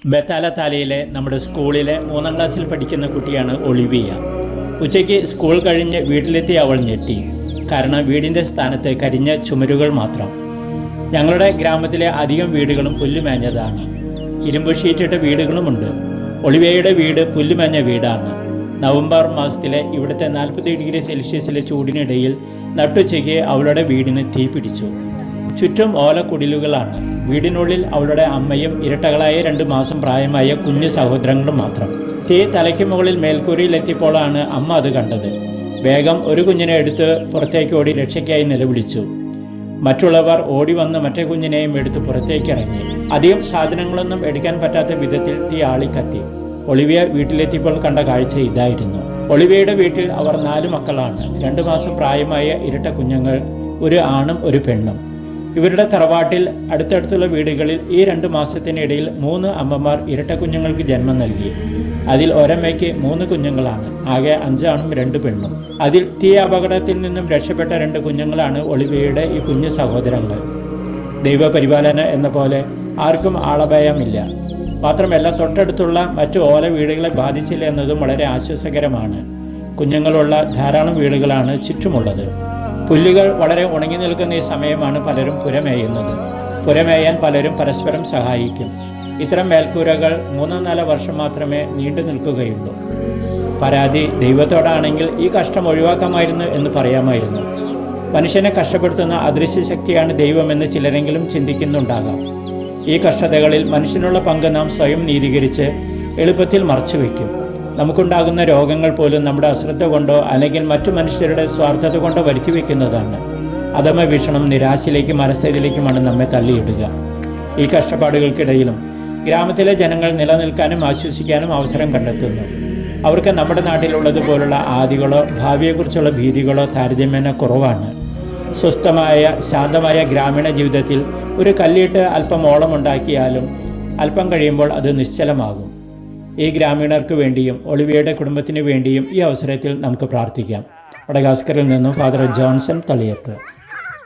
ബത്താലത്താലയിലെ നമ്മുടെ സ്കൂളിലെ 3ാം ക്ലാസ്സിൽ പഠിക്കുന്ന കുട്ടിയാണ് ഒളിവിയ. ഉച്ചയ്ക്ക് സ്കൂൾ കഴിഞ്ഞ് വീട്ടിലെത്തി അവൾ ഞെട്ടി. കാരണം വീടിൻ്റെ സ്ഥാനത്ത് കരിഞ്ഞ ചുമരുകൾ മാത്രം. ഞങ്ങളുടെ ഗ്രാമത്തിലെ അധികം വീടുകളും പുല്ലുമേഞ്ഞതാണ്. ഇരുമ്പ് ഷീറ്റിട്ട വീടുകളുമുണ്ട്. ഒളിവിയയുടെ വീട് പുല്ലുമേഞ്ഞ വീടാണ്. നവംബർ മാസത്തിലെ ഇവിടുത്തെ 40 ഡിഗ്രി സെൽഷ്യസിലെ ചൂടിനിടയിൽ നട്ടുച്ചയ്ക്ക് അവളുടെ വീടിന് തീ പിടിച്ചു. ചുറ്റും ഓലക്കുടിലുകളാണ്. വീടിനുള്ളിൽ അവളുടെ അമ്മയും ഇരട്ടകളായ 2 മാസം പ്രായമായ കുഞ്ഞു സഹോദരങ്ങളും മാത്രം. തീ തലയ്ക്ക് മുകളിൽ മേൽക്കൂരയിലെത്തിയപ്പോഴാണ് അമ്മ അത് കണ്ടത്. വേഗം ഒരു കുഞ്ഞിനെ എടുത്ത് പുറത്തേക്ക് ഓടി രക്ഷയ്ക്കായി നിലവിളിച്ചു. മറ്റുള്ളവർ ഓടി വന്ന് മറ്റേ കുഞ്ഞിനെയും എടുത്ത് പുറത്തേക്ക് ഇറങ്ങി. അധികം സാധനങ്ങളൊന്നും എടുക്കാൻ പറ്റാത്ത വിധത്തിൽ തീ ആളിക്കത്തി. ഒളിവിയ വീട്ടിലെത്തിയപ്പോൾ കണ്ട കാഴ്ച ഇതായിരുന്നു. ഒളിവിയയുടെ വീട്ടിൽ അവർ 4 മക്കളാണ്. 2 മാസം പ്രായമായ ഇരട്ട കുഞ്ഞുങ്ങൾ, ഒരു ആണും ഒരു പെണ്ണും. ഇവരുടെ തറവാട്ടിൽ അടുത്തടുത്തുള്ള വീടുകളിൽ ഈ 2 മാസത്തിനിടയിൽ 3 അമ്മമാർ ഇരട്ട കുഞ്ഞുങ്ങൾക്ക് ജന്മം നൽകി. അതിൽ ഒരമ്മയ്ക്ക് 3 കുഞ്ഞുങ്ങളാണ്. ആകെ 5 ആണും 2 പെണ്ണും. അതിൽ തീ അപകടത്തിൽ നിന്നും രക്ഷപ്പെട്ട 2 കുഞ്ഞുങ്ങളാണ് ഒളിവിയയുടെ ഈ കുഞ്ഞു സഹോദരങ്ങൾ. ദൈവപരിപാലന എന്ന പോലെ ആർക്കും ആളഭയമില്ല. മാത്രമല്ല തൊട്ടടുത്തുള്ള മറ്റു ഓല വീടുകളെ ബാധിച്ചില്ല എന്നതും വളരെ ആശ്വാസകരമാണ്. കുഞ്ഞുങ്ങളുള്ള ധാരാളം വീടുകളാണ് ചുറ്റുമുള്ളത്. പുല്ലുകൾ വളരെ ഉണങ്ങി നിൽക്കുന്ന ഈ സമയമാണ് പലരും പുരമേയുന്നത്. പുരമേയാൻ പലരും പരസ്പരം സഹായിക്കും. ഇത്തരം മേൽക്കൂരകൾ 3-4 വർഷം മാത്രമേ നീണ്ടു നിൽക്കുകയുള്ളൂ. പരാതി ദൈവത്തോടാണെങ്കിൽ ഈ കഷ്ടം ഒഴിവാക്കാമായിരുന്നു എന്ന് പറയാമായിരുന്നു. മനുഷ്യനെ കഷ്ടപ്പെടുത്തുന്ന അദൃശ്യ ശക്തിയാണ് ദൈവമെന്ന് ചിലരെങ്കിലും ചിന്തിക്കുന്നുണ്ടാകാം. ഈ കഷ്ടതകളിൽ മനുഷ്യനുള്ള പങ്ക് നാം സ്വയം നീതീകരിച്ച് എളുപ്പത്തിൽ മറച്ചുവെക്കും. നമുക്കുണ്ടാകുന്ന രോഗങ്ങൾ പോലും നമ്മുടെ അശ്രദ്ധ കൊണ്ടോ അല്ലെങ്കിൽ മറ്റു മനുഷ്യരുടെ സ്വാർത്ഥത കൊണ്ടോ വരുത്തിവെക്കുന്നതാണ്. അധമ വീക്ഷണം നിരാശയിലേക്കും അലസതയിലേക്കുമാണ് നമ്മെ തള്ളിയിടുക. ഈ കഷ്ടപ്പാടുകൾക്കിടയിലും ഗ്രാമത്തിലെ ജനങ്ങൾ നിലനിൽക്കാനും ആശ്വസിക്കാനും അവസരം കണ്ടെത്തുന്നു. അവർക്ക് നമ്മുടെ നാട്ടിലുള്ളതുപോലുള്ള ആദികളോ ഭാവിയെക്കുറിച്ചുള്ള ഭീതികളോ താരതമ്യേന കുറവാണ്. സ്വസ്ഥമായ ശാന്തമായ ഗ്രാമീണ ജീവിതത്തിൽ ഒരു കല്ലിട്ട് അല്പം ഓളമുണ്ടാക്കിയാലും അല്പം കഴിയുമ്പോൾ അത് നിശ്ചലമാകും. ഈ ഗ്രാമീണർക്ക് വേണ്ടിയും ഒളിവിയയുടെ കുടുംബത്തിന് വേണ്ടിയും ഈ അവസരത്തിൽ നമുക്ക് പ്രാർത്ഥിക്കാം. മഡഗാസ്കറിൽ നിന്നും ഫാദർ ജോൺസൺ തളിയത്ത്.